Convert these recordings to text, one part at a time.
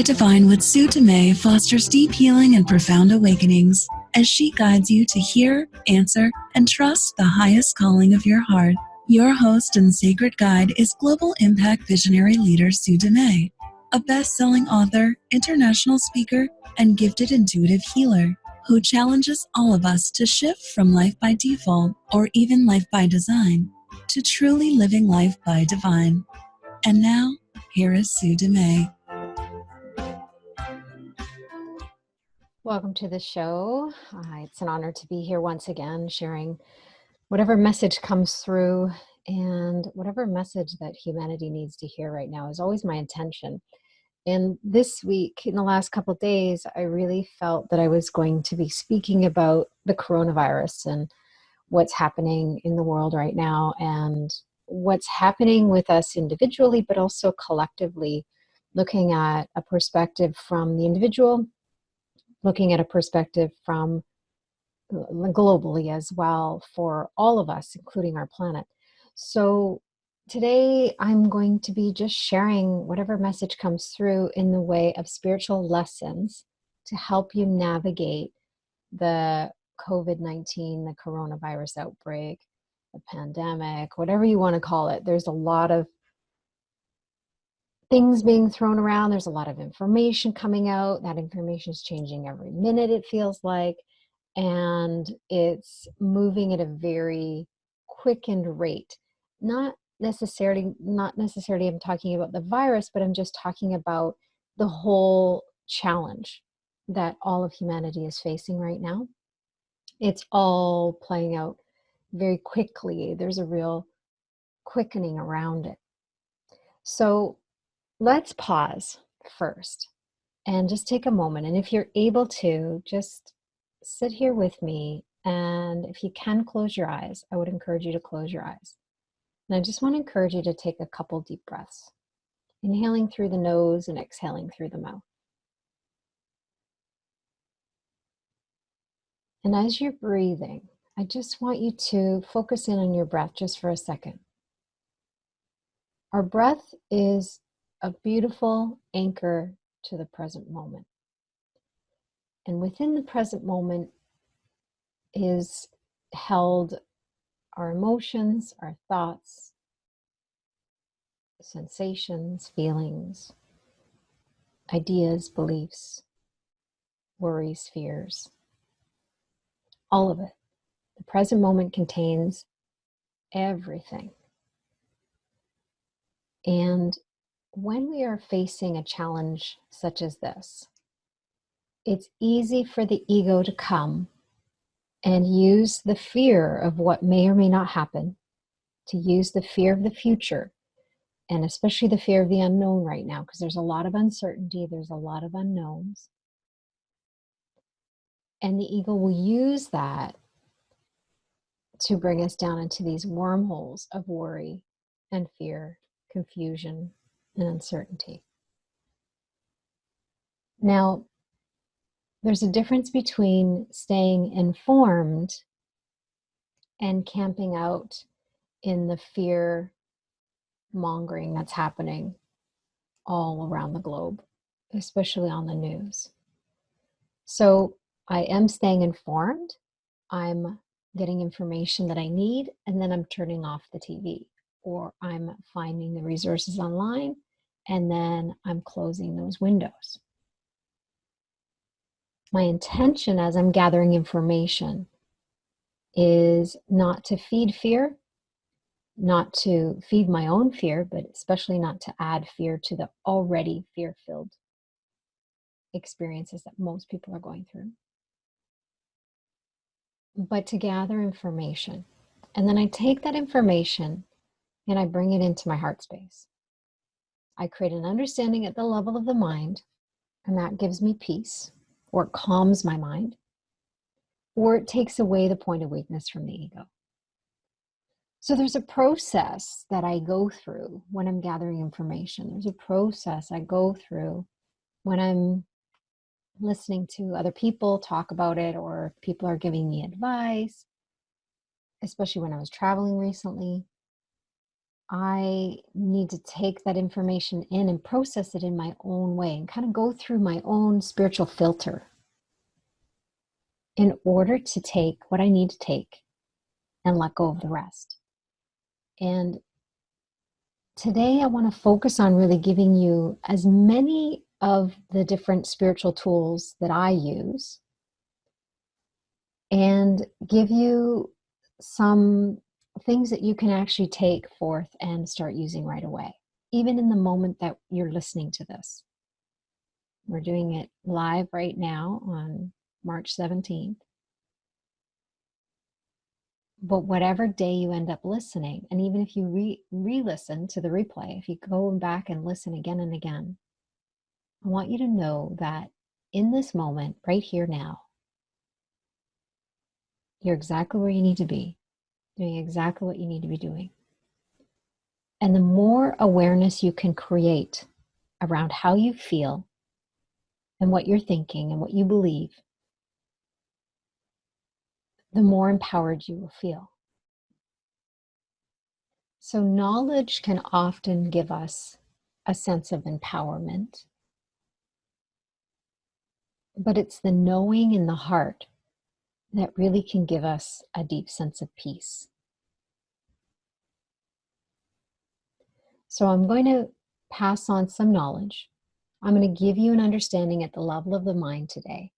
Divine with Sue Dumais fosters deep healing and profound awakenings as she guides you to hear, answer, and trust the highest calling of your heart. Your host and sacred guide is global impact visionary leader Sue Dumais, a best-selling author, international speaker, and gifted intuitive healer who challenges all of us to shift from life by default, or even life by design, to truly living life by divine. And now, here is Sue Dumais. Welcome to the show. It's an honor to be here once again, sharing whatever message comes through, and whatever message that humanity needs to hear right now is always my intention. And this week, in the last couple of days, I really felt that I was going to be speaking about the coronavirus and what's happening in the world right now, and what's happening with us individually, but also collectively, looking at a perspective from the individual, looking at a perspective from globally as well for all of us, including our planet. So today I'm going to be just sharing whatever message comes through in the way of spiritual lessons to help you navigate the COVID-19, the coronavirus outbreak, the pandemic, whatever you want to call it. There's a lot of things being thrown around. There's a lot of information coming out. That information is changing every minute, it feels like. And it's moving at a very quickened rate. Not necessarily I'm talking about the virus, but I'm just talking about the whole challenge that all of humanity is facing right now. It's all playing out very quickly. There's a real quickening around it. So let's pause first and just take a moment. And if you're able to, just sit here with me. And if you can close your eyes, I would encourage you to close your eyes. And I just want to encourage you to take a couple deep breaths, inhaling through the nose and exhaling through the mouth. And as you're breathing, I just want you to focus in on your breath just for a second. Our breath is a beautiful anchor to the present moment. And within the present moment is held our emotions, our thoughts, sensations, feelings, ideas, beliefs, worries, fears, all of it. The present moment contains everything. And when we are facing a challenge such as this, it's easy for the ego to come and use the fear of what may or may not happen, to use the fear of the future, and especially the fear of the unknown right now, because there's a lot of uncertainty, there's a lot of unknowns. And the ego will use that to bring us down into these wormholes of worry and fear, confusion, and uncertainty. Now, there's a difference between staying informed and camping out in the fear mongering that's happening all around the globe, especially on the news. So I am staying informed. I'm getting information that I need, and then I'm turning off the TV, or I'm finding the resources online, and then I'm closing those windows. My intention as I'm gathering information is not to feed fear, not to feed my own fear, but especially not to add fear to the already fear-filled experiences that most people are going through, but to gather information. And then I take that information and I bring it into my heart space. I create an understanding at the level of the mind, and that gives me peace, or it calms my mind, or it takes away the point of weakness from the ego. So there's a process that I go through when I'm gathering information. There's a process I go through when I'm listening to other people talk about it, or people are giving me advice, especially when I was traveling recently. I need to take that information in and process it in my own way and kind of go through my own spiritual filter in order to take what I need to take and let go of the rest. And today I want to focus on really giving you as many of the different spiritual tools that I use and give you some things that you can actually take forth and start using right away, even in the moment that you're listening to this. We're doing it live right now on March 17th. But whatever day you end up listening, and even if you re-listen to the replay, if you go back and listen again and again, I want you to know that in this moment, right here now, you're exactly where you need to be, doing exactly what you need to be doing. And the more awareness you can create around how you feel and what you're thinking and what you believe, the more empowered you will feel. So knowledge can often give us a sense of empowerment, but it's the knowing in the heart that really can give us a deep sense of peace. So I'm going to pass on some knowledge. I'm going to give you an understanding at the level of the mind today.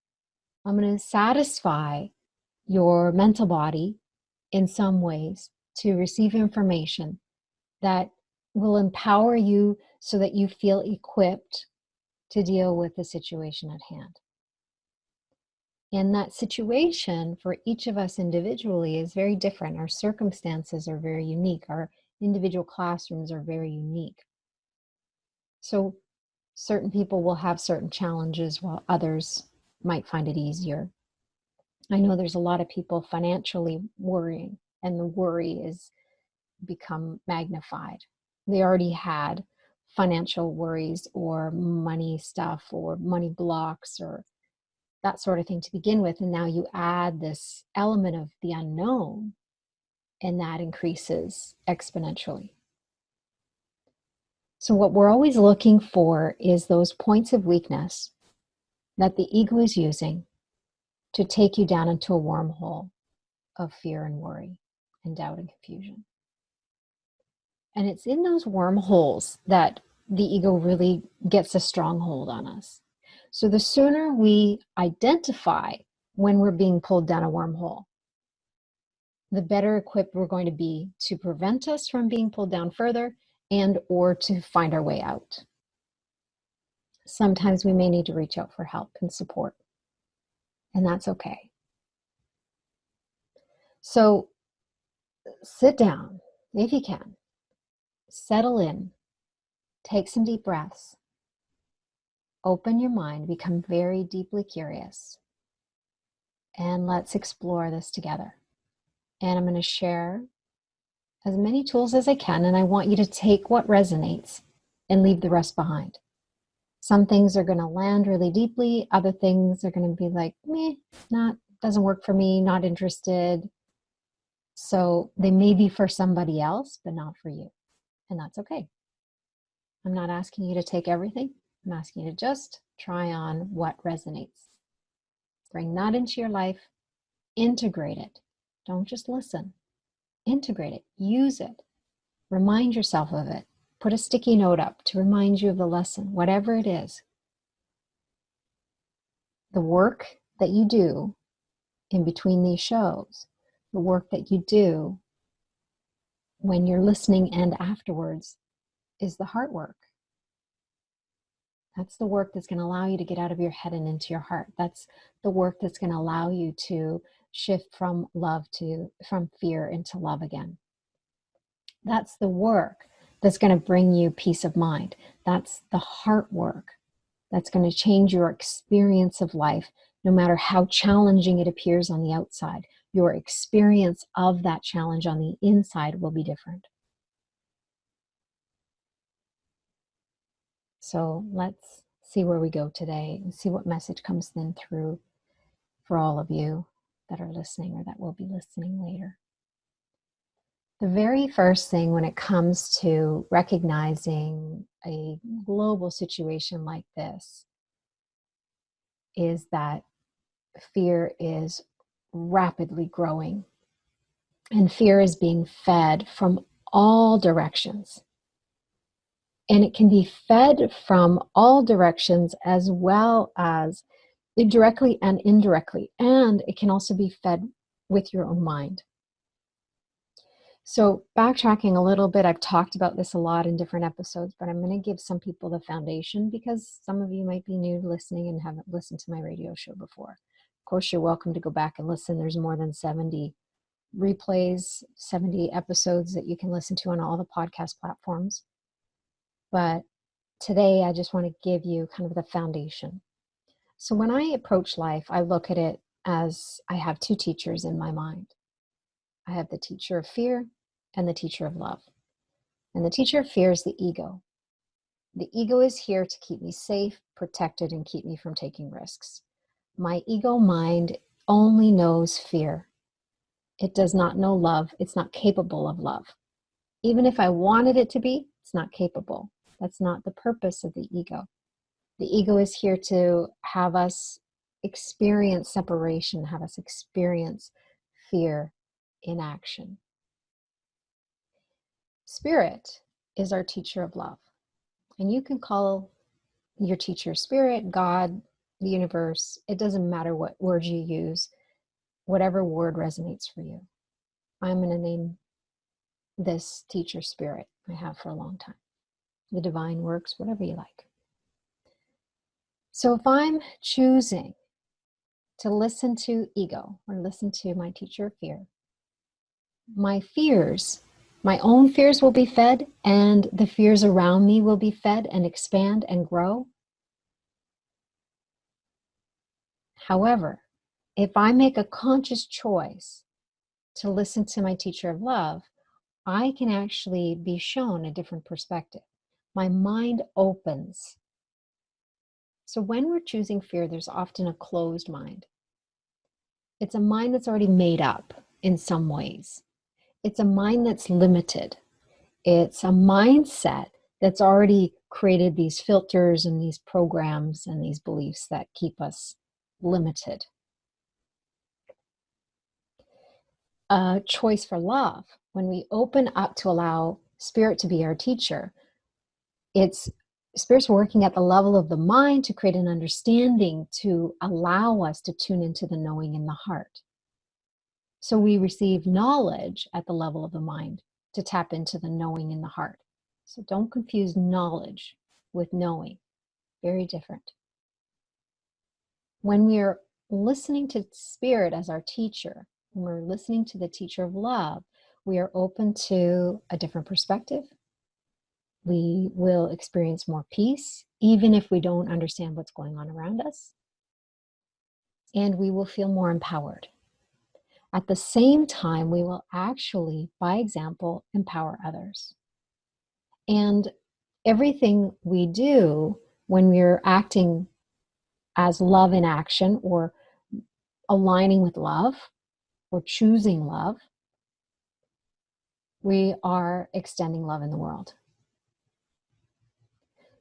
I'm going to satisfy your mental body in some ways to receive information that will empower you so that you feel equipped to deal with the situation at hand. And that situation for each of us individually is very different. Our circumstances are very unique. Our individual classrooms are very unique. So certain people will have certain challenges while others might find it easier. I know there's a lot of people financially worrying, and the worry is become magnified. They already had financial worries or money stuff or money blocks or that sort of thing to begin with. And now you add this element of the unknown, and that increases exponentially. So what we're always looking for is those points of weakness that the ego is using to take you down into a wormhole of fear and worry and doubt and confusion. And it's in those wormholes that the ego really gets a stronghold on us. So the sooner we identify when we're being pulled down a wormhole, the better equipped we're going to be to prevent us from being pulled down further and or to find our way out. Sometimes we may need to reach out for help and support, and that's okay. So sit down if you can, settle in, take some deep breaths, open your mind, become very deeply curious, and let's explore this together. And I'm going to share as many tools as I can, and I want you to take what resonates and leave the rest behind. Some things are going to land really deeply. Other things are going to be like, meh, doesn't work for me, not interested. So they may be for somebody else, but not for you. And that's okay. I'm not asking you to take everything. I'm asking you to just try on what resonates. Bring that into your life. Integrate it. Don't just listen. Integrate it. Use it. Remind yourself of it. Put a sticky note up to remind you of the lesson, whatever it is. The work that you do in between these shows, the work that you do when you're listening and afterwards is the heart work. That's the work that's going to allow you to get out of your head and into your heart. That's the work that's going to allow you to shift from fear into love again. That's the work that's going to bring you peace of mind. That's the heart work that's going to change your experience of life, no matter how challenging it appears on the outside. Your experience of that challenge on the inside will be different. So let's see where we go today and see what message comes then through for all of you that are listening or that will be listening later. The very first thing when it comes to recognizing a global situation like this is that fear is rapidly growing, and fear is being fed from all directions. And it can be fed from all directions as well as directly and indirectly. And it can also be fed with your own mind. So backtracking a little bit, I've talked about this a lot in different episodes, but I'm going to give some people the foundation because some of you might be new to listening and haven't listened to my radio show before. Of course, you're welcome to go back and listen. There's more than 70 replays, 70 episodes that you can listen to on all the podcast platforms. But today, I just want to give you kind of the foundation. So when I approach life, I look at it as I have two teachers in my mind. I have the teacher of fear and the teacher of love. And the teacher of fear is the ego. The ego is here to keep me safe, protected, and keep me from taking risks. My ego mind only knows fear. It does not know love. It's not capable of love. Even if I wanted it to be, it's not capable. That's not the purpose of the ego. The ego is here to have us experience separation, have us experience fear in action. Spirit is our teacher of love. And you can call your teacher spirit, God, the universe. It doesn't matter what words you use, whatever word resonates for you. I'm going to name this teacher spirit. I have for a long time. The divine works, whatever you like. So if I'm choosing to listen to ego or listen to my teacher of fear, my fears, my own fears will be fed, and the fears around me will be fed and expand and grow. However, if I make a conscious choice to listen to my teacher of love, I can actually be shown a different perspective. My mind opens. So when we're choosing fear, there's often a closed mind. It's a mind that's already made up in some ways. It's a mind that's limited. It's a mindset that's already created these filters and these programs and these beliefs that keep us limited. A choice for love, when we open up to allow spirit to be our teacher, it's spirit's working at the level of the mind to create an understanding to allow us to tune into the knowing in the heart. So we receive knowledge at the level of the mind to tap into the knowing in the heart. So don't confuse knowledge with knowing. Very different. When we're listening to spirit as our teacher, when we're listening to the teacher of love, we are open to a different perspective. We will experience more peace, even if we don't understand what's going on around us. And we will feel more empowered. At the same time, we will actually, by example, empower others. And everything we do when we're acting as love in action or aligning with love or choosing love, we are extending love in the world.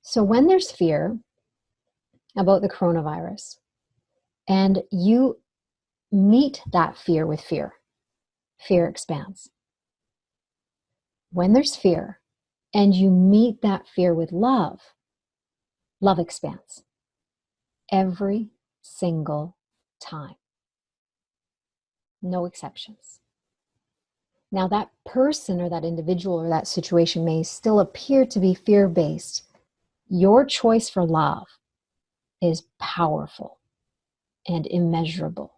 So when there's fear about the coronavirus and you meet that fear with fear, fear expands. When there's fear and you meet that fear with love, love expands. Every single time. No exceptions. Now that person or that individual or that situation may still appear to be fear-based. Your choice for love is powerful and immeasurable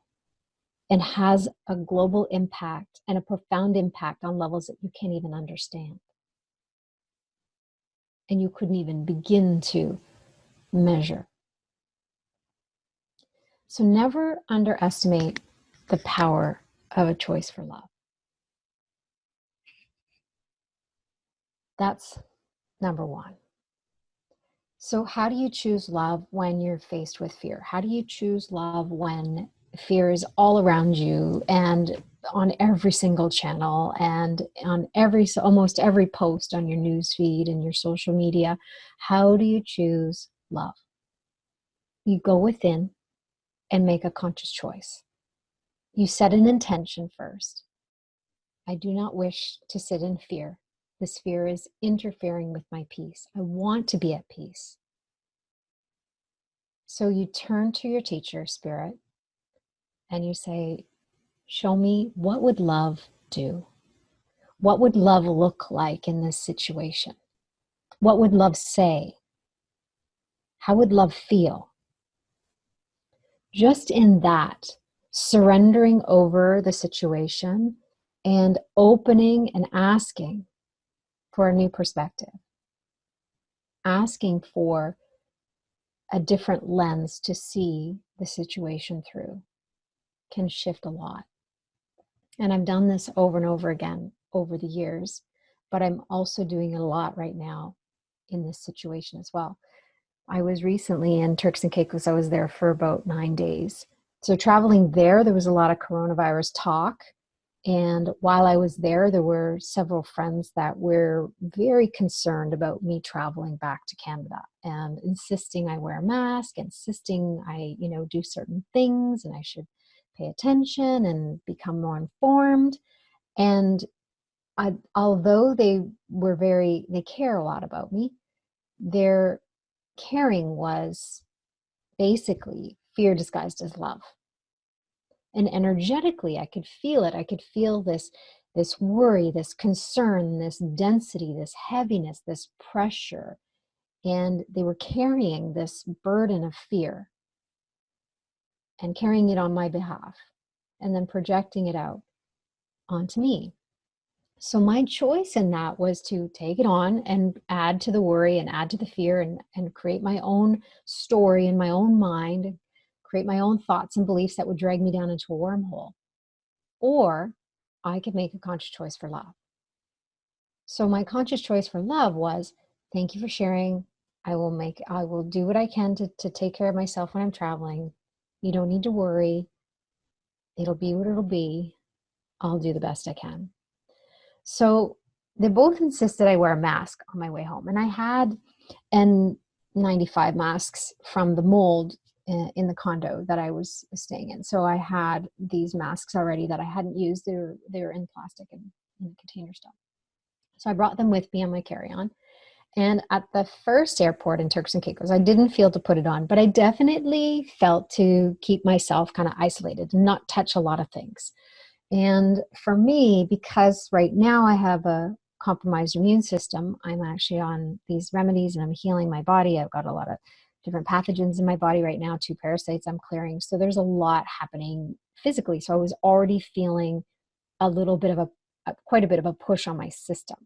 and has a global impact and a profound impact on levels that you can't even understand. And you couldn't even begin to measure. So never underestimate the power of a choice for love. That's number one. So how do you choose love when you're faced with fear? How do you choose love when fear is all around you and on every single channel and on almost every post on your news feed and your social media. How do you choose love? You go within and make a conscious choice. You set an intention first. I do not wish to sit in fear. This fear is interfering with my peace. I want to be at peace. So you turn to your teacher, Spirit, and you say, show me, what would love do? What would love look like in this situation? What would love say? How would love feel? Just in that, surrendering over the situation and opening and asking for a new perspective, asking for a different lens to see the situation through can shift a lot. And I've done this over and over again over the years, but I'm also doing it a lot right now in this situation as well. I was recently in Turks and Caicos. I was there for about 9 days. So traveling there was a lot of coronavirus talk. And while I was there were several friends that were very concerned about me traveling back to Canada and insisting I wear a mask, insisting I, do certain things and I should pay attention and become more informed. And although they care a lot about me, their caring was basically fear disguised as love. And energetically, I could feel it. I could feel this worry, this concern, this density, this heaviness, this pressure. And they were carrying this burden of fear and carrying it on my behalf and then projecting it out onto me. So my choice in that was to take it on and add to the worry and add to the fear and create my own story in my own mind, create my own thoughts and beliefs that would drag me down into a wormhole. Or I could make a conscious choice for love. So my conscious choice for love was, thank you for sharing. I will do what I can to take care of myself when I'm traveling. You don't need to worry. It'll be what it'll be. I'll do the best I can. So they both insisted I wear a mask on my way home. And I had N95 masks from the mold in the condo that I was staying in. So I had these masks already that I hadn't used. They were in plastic and in the container still. So I brought them with me on my carry-on. And at the first airport in Turks and Caicos, I didn't feel to put it on, but I definitely felt to keep myself kind of isolated and not touch a lot of things. And for me, because right now I have a compromised immune system, I'm actually on these remedies and I'm healing my body. I've got a lot of different pathogens in my body right now, 2 parasites I'm clearing. So there's a lot happening physically. So I was already feeling a little bit of quite a bit of a push on my system.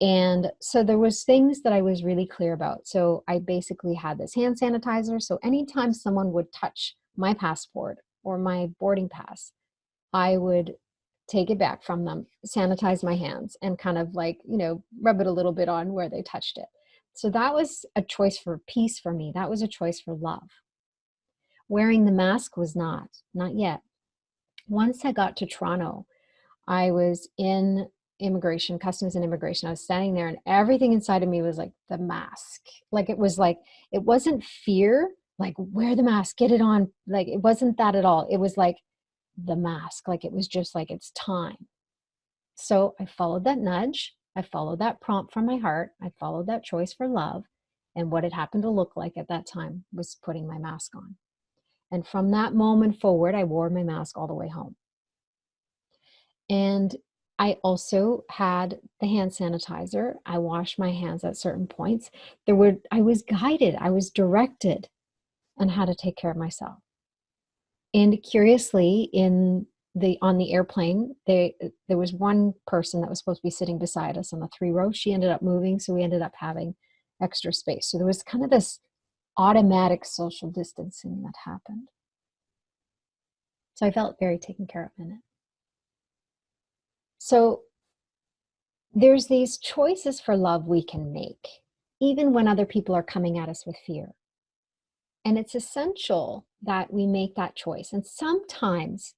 And so there was things that I was really clear about. So I basically had this hand sanitizer. So anytime someone would touch my passport or my boarding pass, I would take it back from them, sanitize my hands, and kind of rub it a little bit on where they touched it. So that was a choice for peace for me. That was a choice for love. Wearing the mask was not yet. Once I got to Toronto, I was in customs and immigration. I was standing there and everything inside of me was like the mask. It wasn't fear, like wear the mask, get it on. Like it wasn't that at all. It was like the mask. Like it was just like it's time. So I followed that nudge. I followed that prompt from my heart. I followed that choice for love. And what it happened to look like at that time was putting my mask on. And from that moment forward, I wore my mask all the way home. And I also had the hand sanitizer. I washed my hands at certain points. I was guided, I was directed on how to take care of myself. And curiously, on the airplane, there was one person that was supposed to be sitting beside us on the 3 rows. She ended up moving, so we ended up having extra space. So there was kind of this automatic social distancing that happened. So I felt very taken care of in it. So there's these choices for love we can make, even when other people are coming at us with fear. And it's essential that we make that choice. And sometimes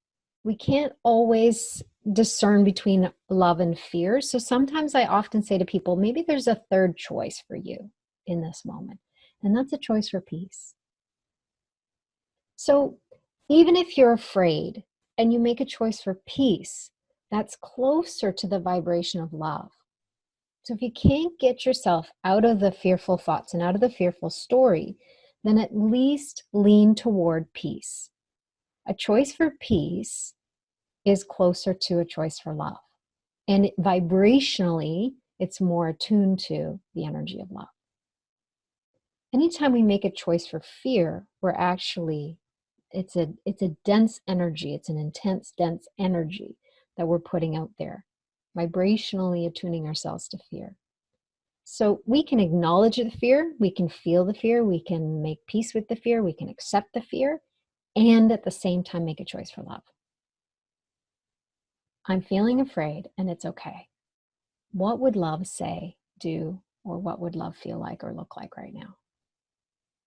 we can't always discern between love and fear. So sometimes I often say to people, maybe there's a third choice for you in this moment, and that's a choice for peace. So even if you're afraid and you make a choice for peace, that's closer to the vibration of love. So if you can't get yourself out of the fearful thoughts and out of the fearful story, then at least lean toward peace. A choice for peace is closer to a choice for love. And vibrationally, it's more attuned to the energy of love. Anytime we make a choice for fear, we're actually, it's a dense energy. It's an intense, dense energy that we're putting out there, vibrationally attuning ourselves to fear. So we can acknowledge the fear, we can feel the fear, we can make peace with the fear, we can accept the fear, and at the same time make a choice for love. I'm feeling afraid, and it's okay. What would love say, do, or what would love feel like or look like right now?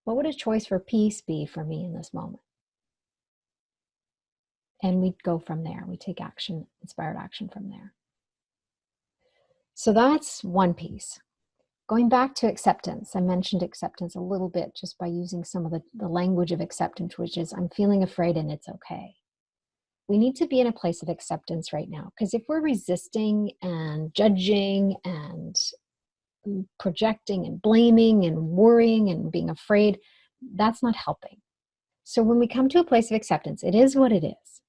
What would a choice for peace be for me in this moment? And we go from there. We take action, inspired action from there. So that's one piece. Going back to acceptance, I mentioned acceptance a little bit just by using some of the language of acceptance, which is I'm feeling afraid and it's okay. We need to be in a place of acceptance right now, because if we're resisting and judging and projecting and blaming and worrying and being afraid, that's not helping. So when we come to a place of acceptance, it is what it is.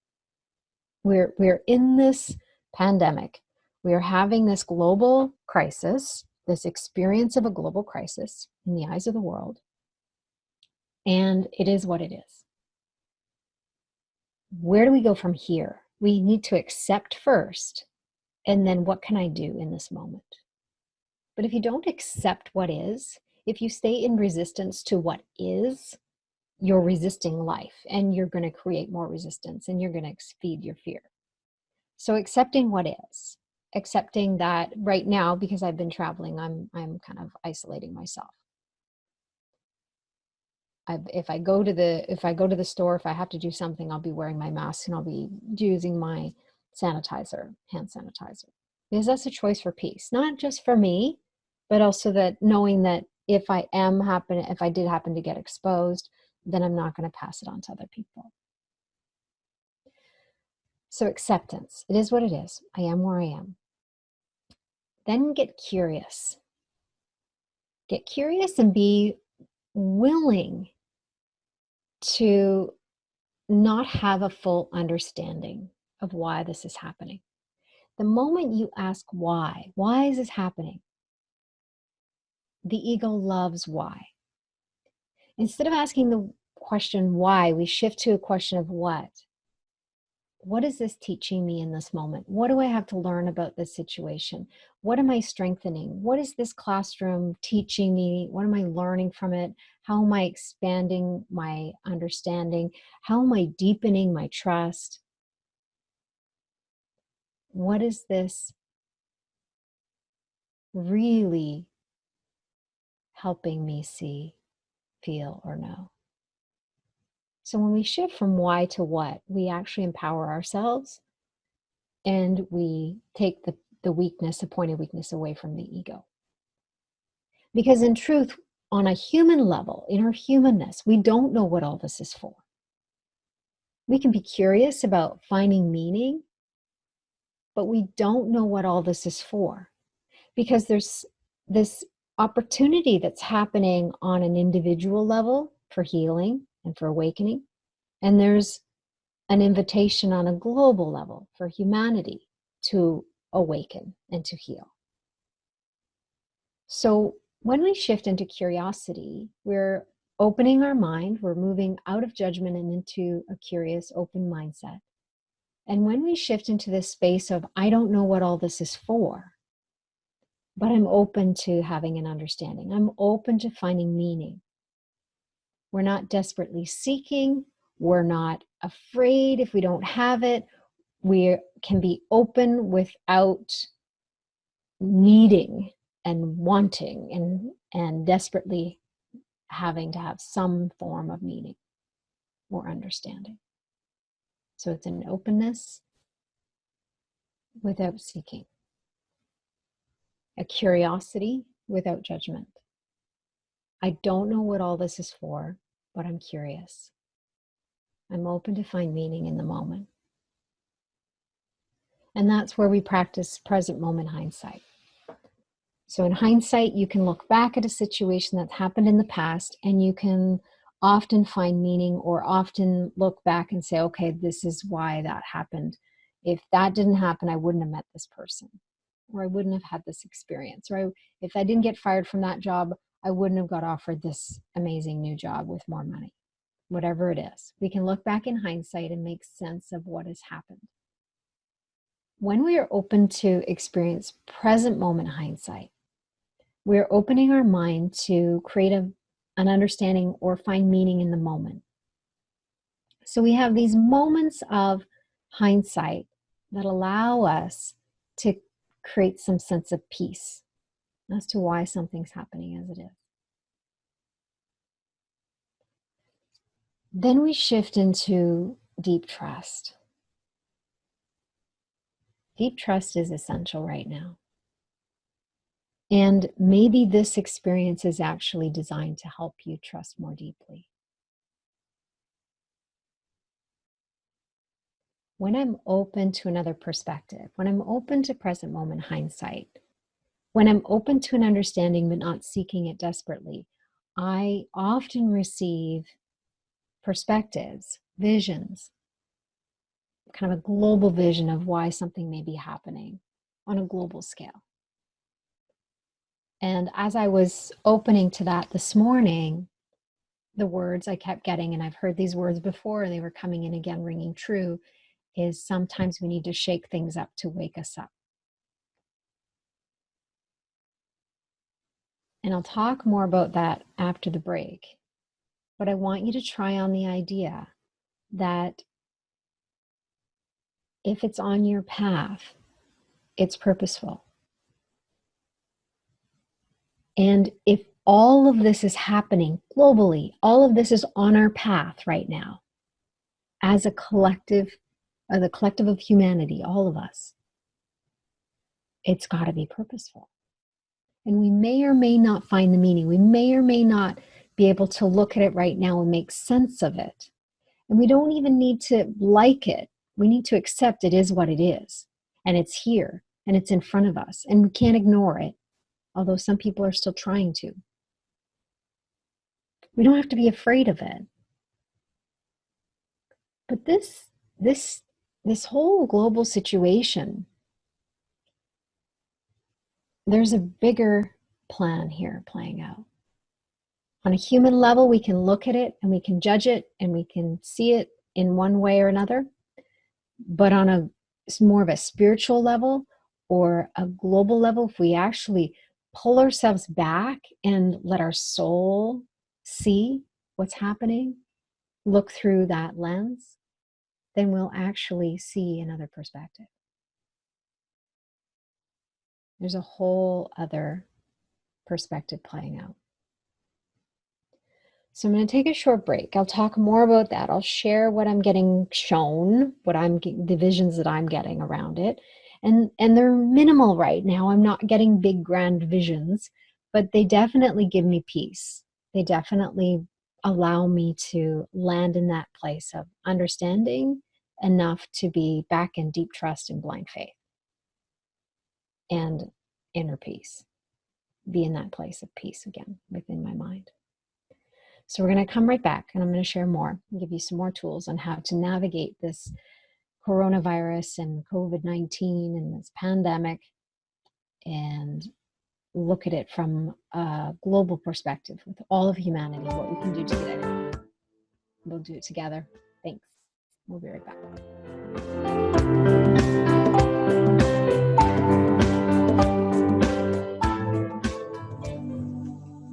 We're in this pandemic. We are having this global crisis, this experience of a global crisis in the eyes of the world. And it is what it is. Where do we go from here? We need to accept first, and then what can I do in this moment? But if you don't accept what is, if you stay in resistance to what is, you're resisting life, and you're going to create more resistance, and you're going to feed your fear. So accepting what is, accepting that right now, because I've been traveling, I'm kind of isolating myself. If I go to the store, if I have to do something, I'll be wearing my mask and I'll be using my sanitizer, hand sanitizer, because that's a choice for peace, not just for me, but also that knowing that if I did happen to get exposed, then I'm not going to pass it on to other people. So acceptance, it is what it is. I am where I am. Then get curious. Get curious and be willing to not have a full understanding of why this is happening. The moment you ask why is this happening? The ego loves why. Instead of asking the question why, we shift to a question of what. What is this teaching me in this moment? What do I have to learn about this situation? What am I strengthening? What is this classroom teaching me? What am I learning from it? How am I expanding my understanding? How am I deepening my trust? What is this really helping me see, feel, or know? So when we shift from why to what, we actually empower ourselves, and we take the weakness, the point of weakness, away from the ego. Because in truth, on a human level, in our humanness, we don't know what all this is for. We can be curious about finding meaning, but we don't know what all this is for. Because there's this opportunity that's happening on an individual level for healing and for awakening. And there's an invitation on a global level for humanity to awaken and to heal. So when we shift into curiosity, we're opening our mind, we're moving out of judgment and into a curious, open mindset. And when we shift into this space of, I don't know what all this is for, but I'm open to having an understanding. I'm open to finding meaning. We're not desperately seeking. We're not afraid if we don't have it. We can be open without needing and wanting and desperately having to have some form of meaning or understanding. So it's an openness without seeking, a curiosity without judgment. I don't know what all this is for, but I'm curious. I'm open to find meaning in the moment. And that's where we practice present moment hindsight. So in hindsight, you can look back at a situation that's happened in the past, and you can often find meaning, or often look back and say, okay, this is why that happened. If that didn't happen, I wouldn't have met this person, or I wouldn't have had this experience, or if I didn't get fired from that job, I wouldn't have got offered this amazing new job with more money. Whatever it is, we can look back in hindsight and make sense of what has happened. When we are open to experience present moment hindsight, we're opening our mind to create an understanding or find meaning in the moment. So we have these moments of hindsight that allow us to create some sense of peace as to why something's happening as it is. Then we shift into deep trust. Deep trust is essential right now. And maybe this experience is actually designed to help you trust more deeply. When I'm open to another perspective, when I'm open to present moment hindsight, when I'm open to an understanding but not seeking it desperately, I often receive perspectives, visions, kind of a global vision of why something may be happening on a global scale. And as I was opening to that this morning, the words I kept getting, and I've heard these words before, and they were coming in again, ringing true, is sometimes we need to shake things up to wake us up. And I'll talk more about that after the break. But I want you to try on the idea that if it's on your path, it's purposeful. And if all of this is happening globally, all of this is on our path right now, as a collective, the collective of humanity, all of us, it's got to be purposeful. And we may or may not find the meaning. We may or may not be able to look at it right now and make sense of it. And we don't even need to like it. We need to accept it is what it is. And it's here, and it's in front of us, and we can't ignore it, although some people are still trying to. We don't have to be afraid of it. But this whole global situation, there's a bigger plan here playing out. On a human level, we can look at it and we can judge it and we can see it in one way or another. But on a more of a spiritual level or a global level, if we actually pull ourselves back and let our soul see what's happening, look through that lens, then we'll actually see another perspective. There's a whole other perspective playing out. So I'm going to take a short break. I'll talk more about that. I'll share what I'm getting shown, the visions that I'm getting around it. And they're minimal right now. I'm not getting big, grand visions, but they definitely give me peace. They definitely allow me to land in that place of understanding enough to be back in deep trust and blind faith and inner peace. Be in that place of peace again within my mind. So we're going to come right back, and I'm going to share more and give you some more tools on how to navigate this coronavirus and COVID-19 and this pandemic and look at it from a global perspective with all of humanity, what we can do to get out of it. We'll do it together. Thanks. We'll be right back.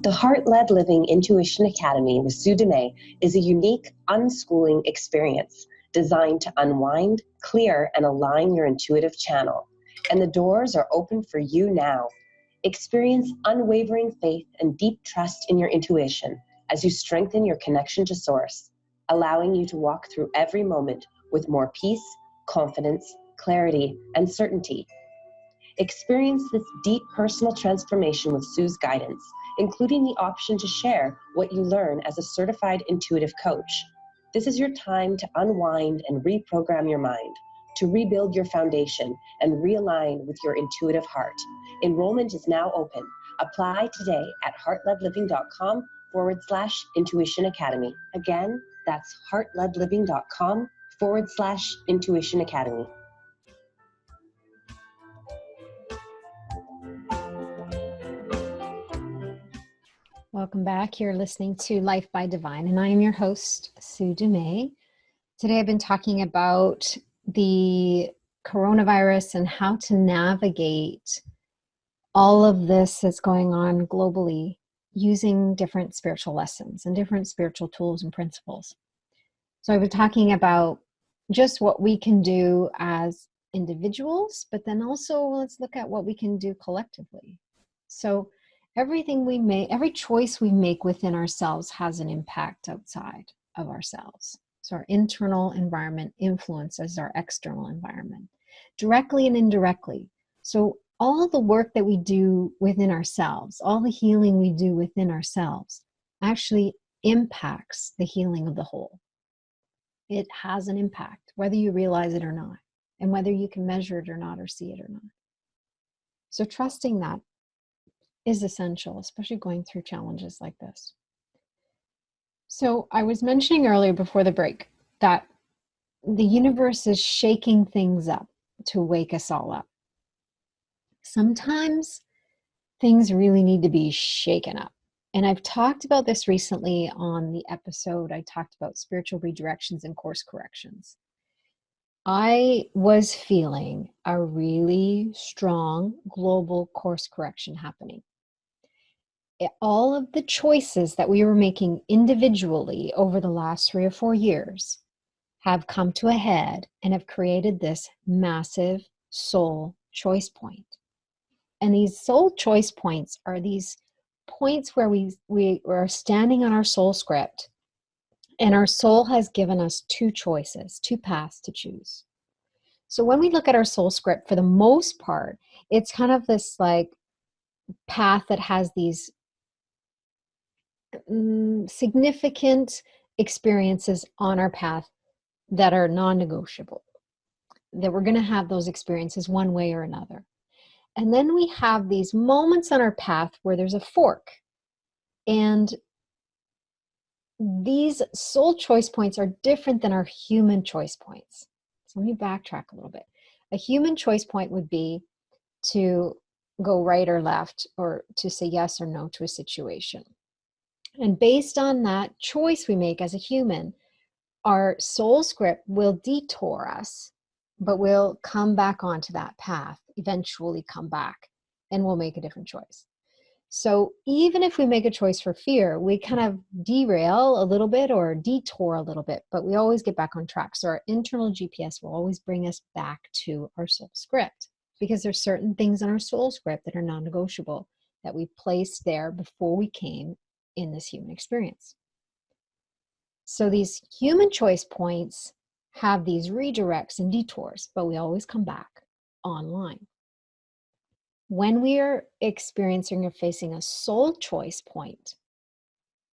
The Heart-Led Living Intuition Academy with Sue Dumais is a unique unschooling experience designed to unwind, clear, and align your intuitive channel. And the doors are open for you now. Experience unwavering faith and deep trust in your intuition as you strengthen your connection to Source, allowing you to walk through every moment with more peace, confidence, clarity, and certainty. Experience this deep personal transformation with Sue's guidance, including the option to share what you learn as a certified intuitive coach. This is your time to unwind and reprogram your mind, to rebuild your foundation and realign with your intuitive heart. Enrollment is now open. Apply today at heartledliving.com/Intuition Academy. Again, that's heartledliving.com/Intuition Academy. Welcome back. You're listening to Life by Divine, and I am your host, Sue Dumais. Today I've been talking about the coronavirus and how to navigate all of this that's going on globally using different spiritual lessons and different spiritual tools and principles. So I've been talking about just what we can do as individuals, but then also let's look at what we can do collectively. So everything we make, every choice we make within ourselves has an impact outside of ourselves. So our internal environment influences our external environment, directly and indirectly. So all the work that we do within ourselves, all the healing we do within ourselves, actually impacts the healing of the whole. It has an impact, whether you realize it or not, and whether you can measure it or not, or see it or not. So trusting that is essential, especially going through challenges like this. So I was mentioning earlier before the break that the universe is shaking things up to wake us all up. Sometimes things really need to be shaken up. And I've talked about this recently on the episode. I talked about spiritual redirections and course corrections. I was feeling a really strong global course correction happening. All of the choices that we were making individually over the last 3 or 4 years have come to a head and have created this massive soul choice point. And these soul choice points are these points where we are standing on our soul script, and our soul has given us 2 choices, 2 paths to choose. So when we look at our soul script, for the most part, it's kind of this like path that has these significant experiences on our path that are non-negotiable, that we're going to have those experiences one way or another. And then we have these moments on our path where there's a fork. And these soul choice points are different than our human choice points. So let me backtrack a little bit. A human choice point would be to go right or left, or to say yes or no to a situation. And based on that choice we make as a human, our soul script will detour us, but we'll come back onto that path, eventually come back, and we'll make a different choice. So even if we make a choice for fear, we kind of derail a little bit or detour a little bit, but we always get back on track. So our internal GPS will always bring us back to our soul script, because there's certain things in our soul script that are non-negotiable that we placed there before we came in this human experience. So these human choice points have these redirects and detours, but we always come back online. When we are experiencing or facing a soul choice point,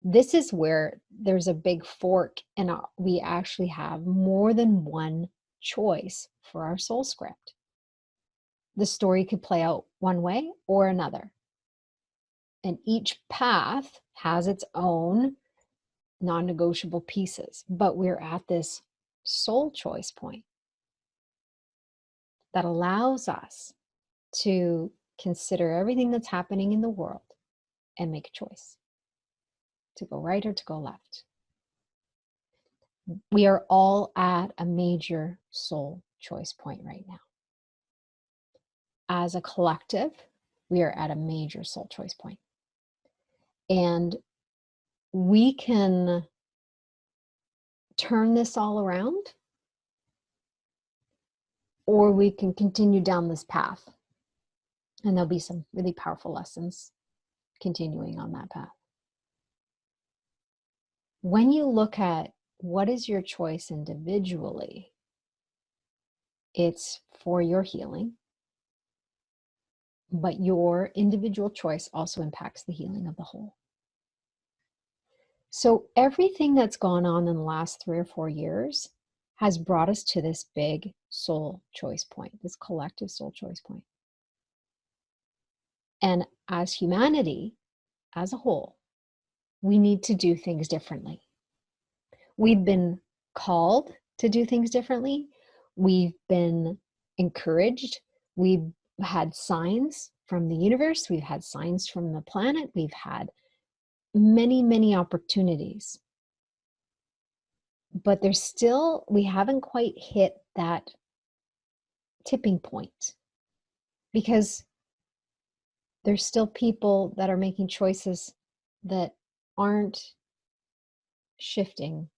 this is where there's a big fork, and we actually have more than one choice for our soul script. The story could play out one way or another. And each path has its own non-negotiable pieces, but we're at this soul choice point that allows us to consider everything that's happening in the world and make a choice to go right or to go left. We are all at a major soul choice point right now. As a collective, we are at a major soul choice point. And we can turn this all around, or we can continue down this path. And there'll be some really powerful lessons continuing on that path. When you look at what is your choice individually, It's for your healing, but your individual choice also impacts the healing of the whole. So everything that's gone on in the last 3 or 4 years has brought us to this big soul choice point, this collective soul choice point. And as humanity, as a whole, we need to do things differently. We've been called to do things differently. We've been encouraged. We've had signs from the universe. We've had signs from the planet. We've had many, many opportunities. But there's still, we haven't quite hit that tipping point, because there's still people that are making choices that aren't shifting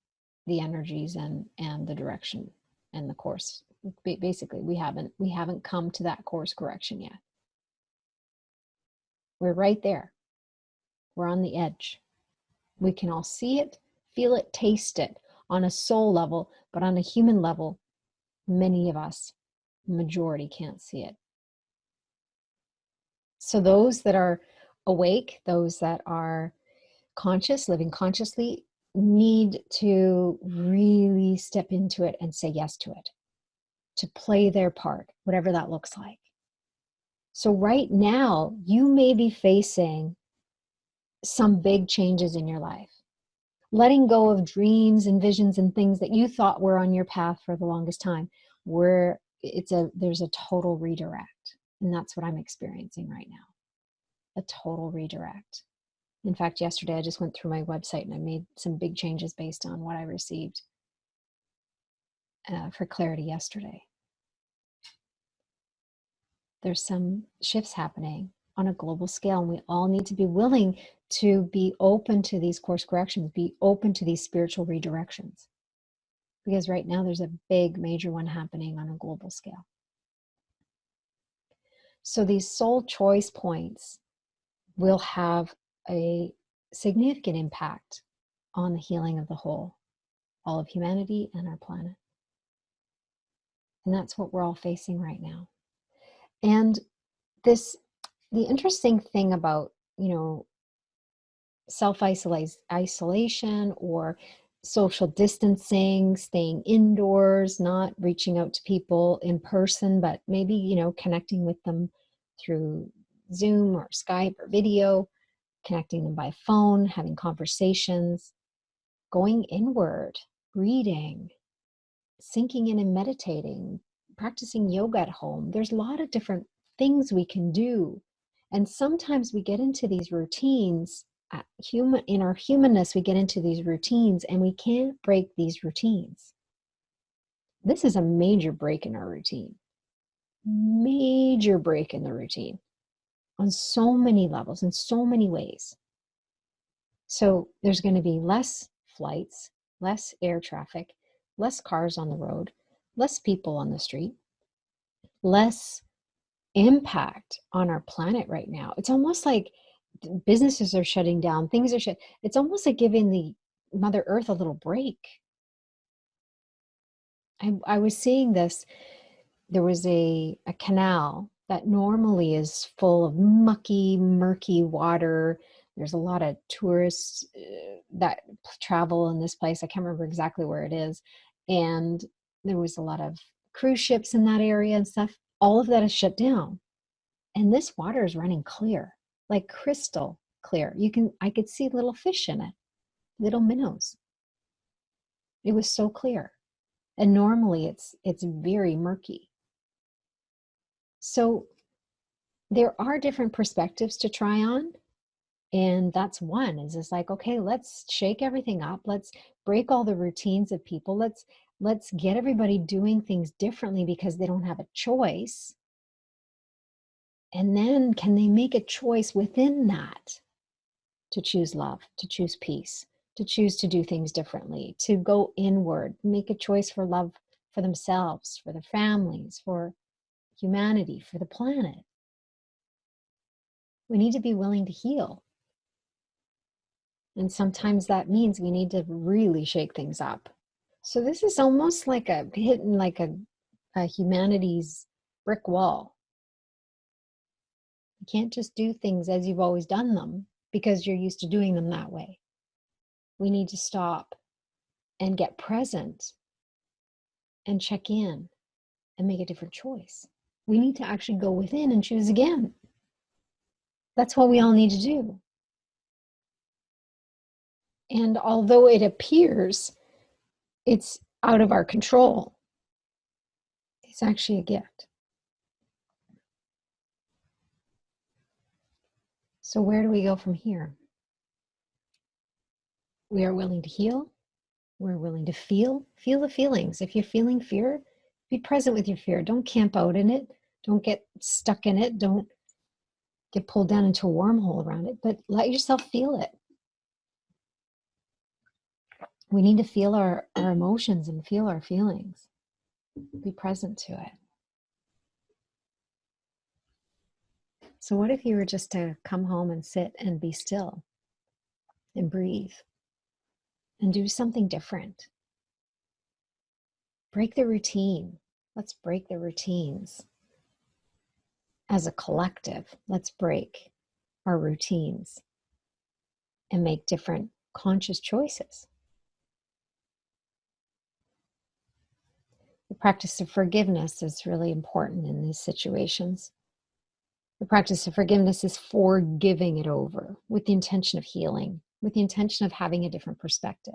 the energies and the direction and the course. Basically, we haven't come to that course correction yet. We're right there. We're on the edge. We can all see it, feel it, taste it on a soul level, but on a human level, many of us, majority, can't see it. So those that are awake, those that are conscious, living consciously, need to really step into it and say yes to it, to play their part, whatever that looks like. So right now, you may be facing some big changes in your life. Letting go of dreams and visions and things that you thought were on your path for the longest time, where there's a total redirect. And that's what I'm experiencing right now. A total redirect. In fact, yesterday I just went through my website and I made some big changes based on what I received for clarity yesterday. There's some shifts happening on a global scale, and we all need to be willing to be open to these course corrections, be open to these spiritual redirections. Because right now there's a big, major one happening on a global scale. So these soul choice points will have a significant impact on the healing of the whole, all of humanity and our planet. And that's what we're all facing right now. And the interesting thing about, self-isolation or social distancing, staying indoors, not reaching out to people in person, but maybe, connecting with them through Zoom or Skype or video, connecting them by phone, having conversations, going inward, reading, sinking in and meditating, practicing yoga at home. There's a lot of different things we can do. And sometimes we get into these routines, in our humanness, we get into these routines and we can't break these routines. This is a major break in our routine. Major break in the routine on so many levels, in so many ways. So there's going to be less flights, less air traffic, less cars on the road, less people on the street, less impact on our planet right now. It's almost like businesses are shutting down, things are it's almost like giving the Mother Earth a little break. I was seeing this. There was a canal that normally is full of mucky, murky water. There's a lot of tourists that travel in this place. I can't remember exactly where it is. And there was a lot of cruise ships in that area and stuff. All of that is shut down. And this water is running clear, like crystal clear. I could see little fish in it, little minnows. It was so clear. And normally it's very murky. So there are different perspectives to try on. And that's one, is it's like, okay, let's shake everything up. Let's break all the routines of people. Let's get everybody doing things differently because they don't have a choice. And then can they make a choice within that to choose love, to choose peace, to choose to do things differently, to go inward, make a choice for love for themselves, for their families, for humanity, for the planet. We need to be willing to heal. And sometimes that means we need to really shake things up. So this is almost like hitting like a humanity's brick wall. You can't just do things as you've always done them because you're used to doing them that way. We need to stop and get present and check in and make a different choice. We need to actually go within and choose again. That's what we all need to do. And although it appears it's out of our control, it's actually a gift. So where do we go from here? We are willing to heal. We're willing to feel the feelings. If you're feeling fear, be present with your fear. Don't camp out in it. Don't get stuck in it. Don't get pulled down into a wormhole around it, but let yourself feel it. We need to feel our emotions and feel our feelings. Be present to it. So what if you were just to come home and sit and be still and breathe and do something different? Break the routine. Let's break the routines. As a collective, let's break our routines and make different conscious choices. The practice of forgiveness is really important in these situations. The practice of forgiveness is forgiving it over with the intention of healing, with the intention of having a different perspective.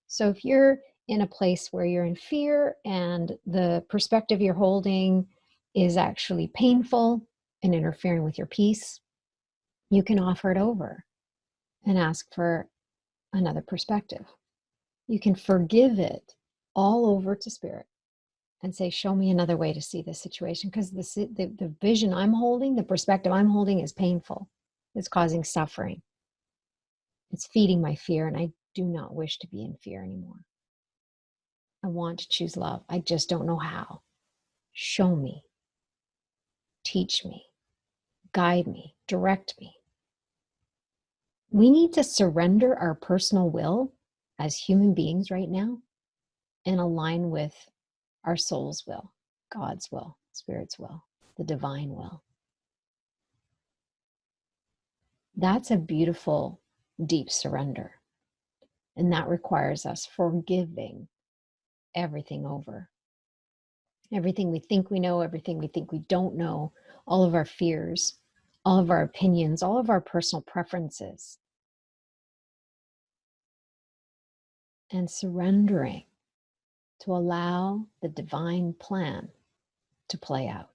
So if you're in a place where you're in fear and the perspective you're holding is actually painful and interfering with your peace, you can offer it over and ask for another perspective. You can forgive it all over to Spirit and say, show me another way to see this situation, because the vision I'm holding, the perspective I'm holding is painful. It's causing suffering. It's feeding my fear, and I do not wish to be in fear anymore. I want to choose love. I just don't know how. Show me. Teach me. Guide me. Direct me. We need to surrender our personal will as human beings right now and align with our soul's will, God's will, Spirit's will, the divine will. That's a beautiful, deep surrender. And that requires us forgiving everything over. Everything we think we know, everything we think we don't know, all of our fears, all of our opinions, all of our personal preferences. And surrendering to allow the divine plan to play out.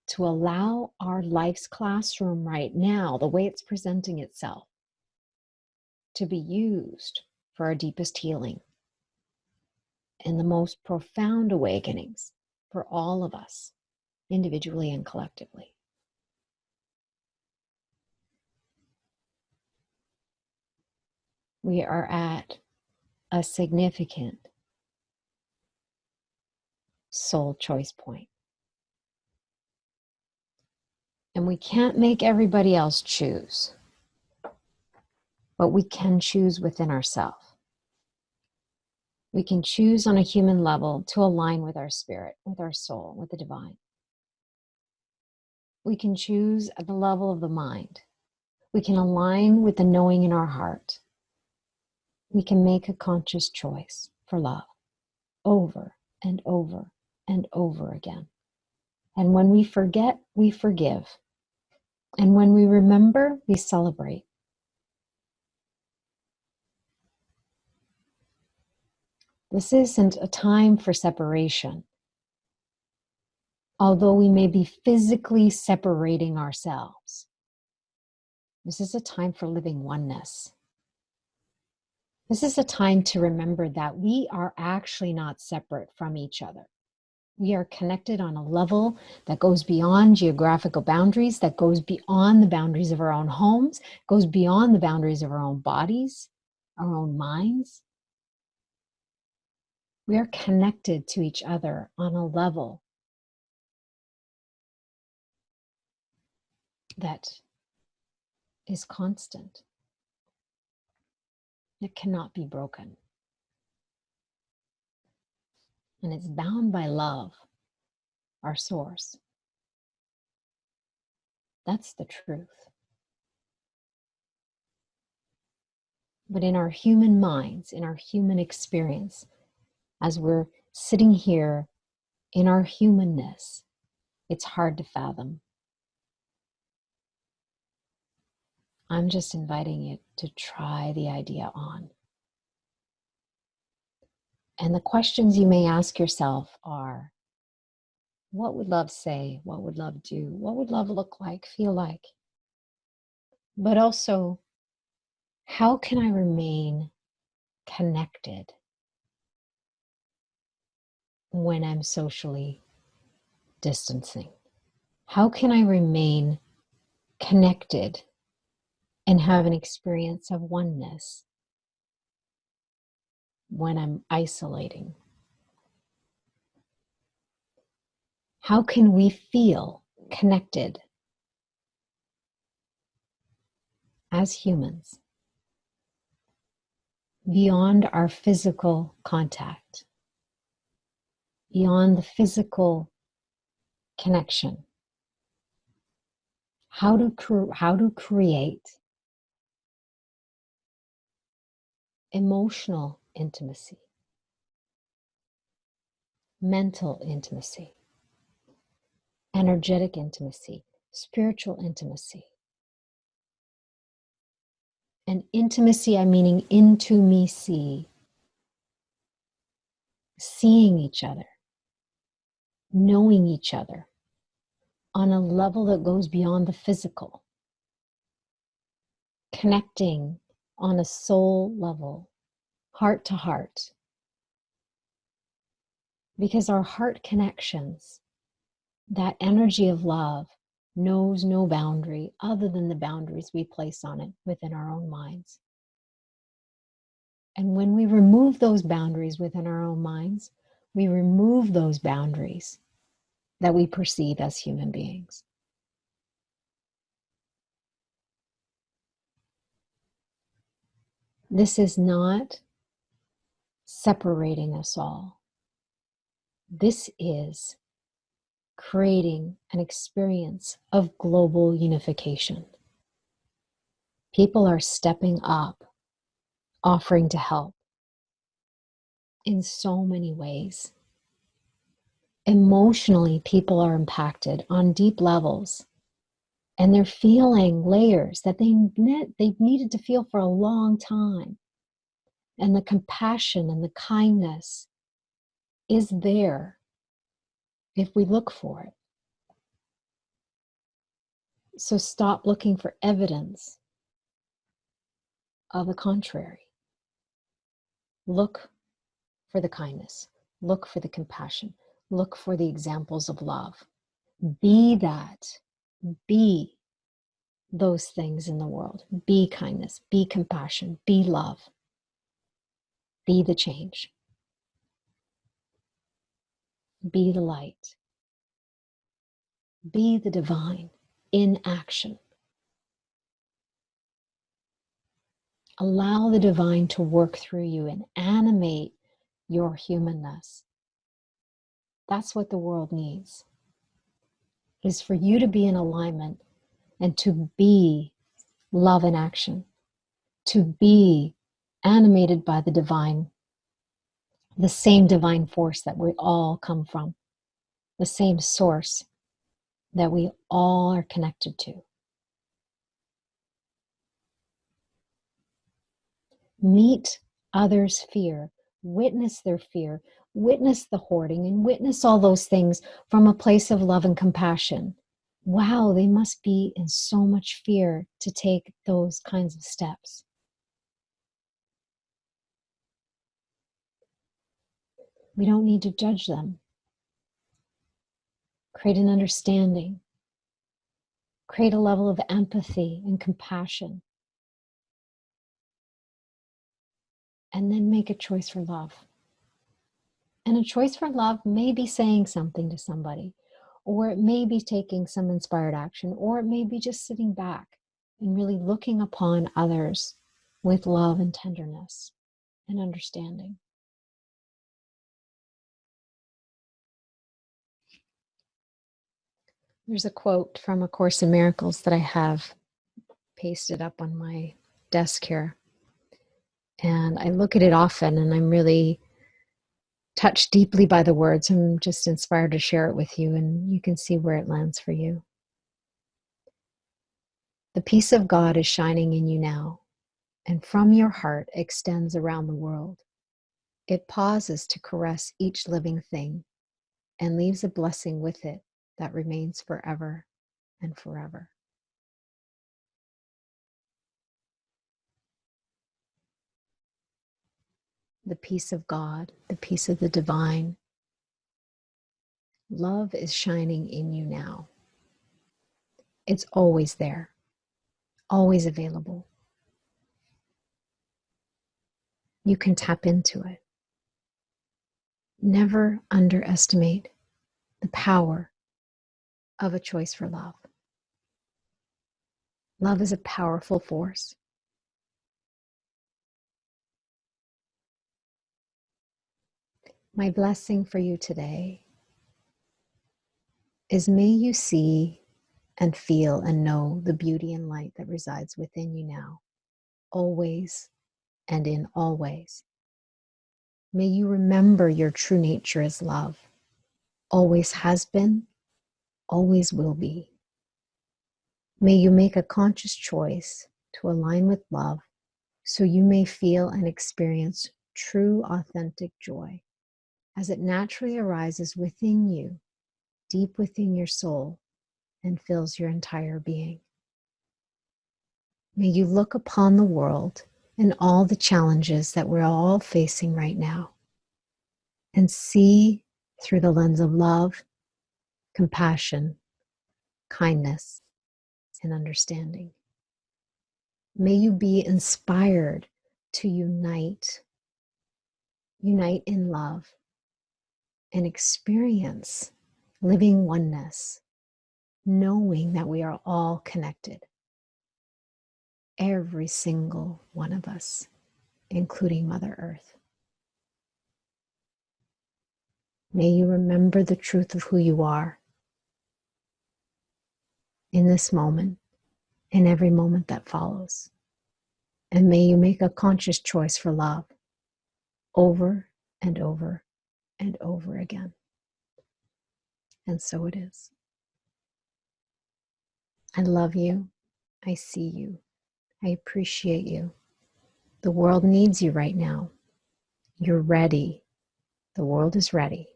To allow our life's classroom right now, the way it's presenting itself, to be used for our deepest healing and the most profound awakenings for all of us, individually and collectively. We are at a significant soul choice point. And we can't make everybody else choose, but we can choose within ourselves. We can choose on a human level to align with our spirit, with our soul, with the divine. We can choose at the level of the mind. We can align with the knowing in our heart. We can make a conscious choice for love over and over and over again. And when we forget, we forgive. And when we remember, we celebrate. This isn't a time for separation. Although we may be physically separating ourselves, this is a time for living oneness. This is a time to remember that we are actually not separate from each other. We are connected on a level that goes beyond geographical boundaries, that goes beyond the boundaries of our own homes, goes beyond the boundaries of our own bodies, our own minds. We are connected to each other on a level that is constant. It cannot be broken. And it's bound by love, our source. That's the truth. But in our human minds, in our human experience, as we're sitting here in our humanness, it's hard to fathom. I'm just inviting you to try the idea on. And the questions you may ask yourself are, what would love say? What would love do? What would love look like, feel like? But also, how can I remain connected when I'm socially distancing? How can I remain connected and have an experience of oneness when I'm isolating? How can we feel connected as humans beyond our physical contact, beyond the physical connection? How to create emotional intimacy, mental intimacy, energetic intimacy, spiritual intimacy. And intimacy, I'm meaning intimacy, seeing each other, knowing each other on a level that goes beyond the physical, connecting on a soul level, heart to heart. Because our heart connections, that energy of love, knows no boundary other than the boundaries we place on it within our own minds. And when we remove those boundaries within our own minds, we remove those boundaries that we perceive as human beings. This is not separating us all. This is creating an experience of global unification. People are stepping up, offering to help in so many ways. Emotionally, people are impacted on deep levels, and they're feeling layers that they've needed to feel for a long time. And the compassion and the kindness is there if we look for it. So stop looking for evidence of the contrary. Look for the kindness. Look for the compassion. Look for the examples of love. Be that. Be those things in the world. Be kindness. Be compassion. Be love. Be the change. Be the light. Be the divine in action. Allow the divine to work through you and animate your humanness. That's what the world needs, is for you to be in alignment and to be love in action, to be animated by the divine, the same divine force that we all come from, the same source that we all are connected to. Meet others' fear, witness their fear, witness the hoarding, and witness all those things from a place of love and compassion. Wow, they must be in so much fear to take those kinds of steps. We don't need to judge them. Create an understanding. Create a level of empathy and compassion. And then make a choice for love. And a choice for love may be saying something to somebody, or it may be taking some inspired action, or it may be just sitting back and really looking upon others with love and tenderness and understanding. There's a quote from A Course in Miracles that I have pasted up on my desk here. And I look at it often, and I'm really touched deeply by the words. I'm just inspired to share it with you, and you can see where it lands for you. The peace of God is shining in you now, and from your heart extends around the world. It pauses to caress each living thing and leaves a blessing with it that remains forever and forever. The peace of God, the peace of the divine. Love is shining in you now. It's always there, always available. You can tap into it. Never underestimate the power of a choice for love. Love is a powerful force. My blessing for you today is, may you see and feel and know the beauty and light that resides within you now, always and in all ways. May you remember your true nature is love, always has been, always will be. May you make a conscious choice to align with love so you may feel and experience true, authentic joy as it naturally arises within you, deep within your soul, and fills your entire being. May you look upon the world and all the challenges that we're all facing right now and see through the lens of love, compassion, kindness, and understanding. May you be inspired to unite in love and experience living oneness, knowing that we are all connected. Every single one of us, including Mother Earth. May you remember the truth of who you are in this moment, in every moment that follows. And may you make a conscious choice for love over and over and over again. And so it is. I love you. I see you. I appreciate you. The world needs you right now. You're ready. The world is ready.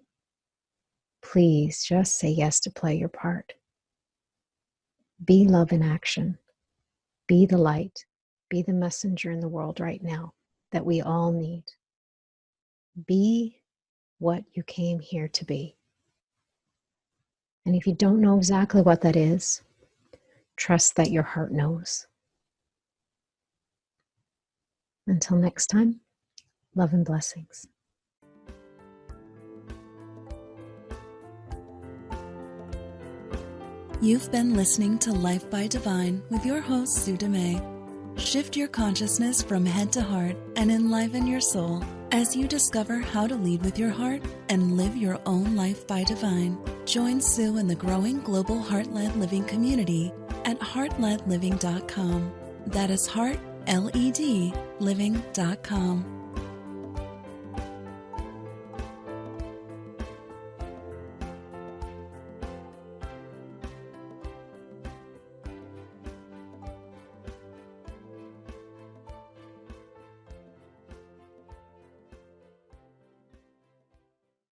Please just say yes to play your part. Be love in action. Be the light. Be the messenger in the world right now that we all need. Be what you came here to be. And if you don't know exactly what that is, trust that your heart knows. Until next time, love and blessings. You've been listening to Life by Divine with your host, Sue Dumais. Shift your consciousness from head to heart and enliven your soul as you discover how to lead with your heart and live your own life by divine. Join Sue in the growing global Heart-Led Living community at heartledliving.com. That is heart, L-E-D, living.com.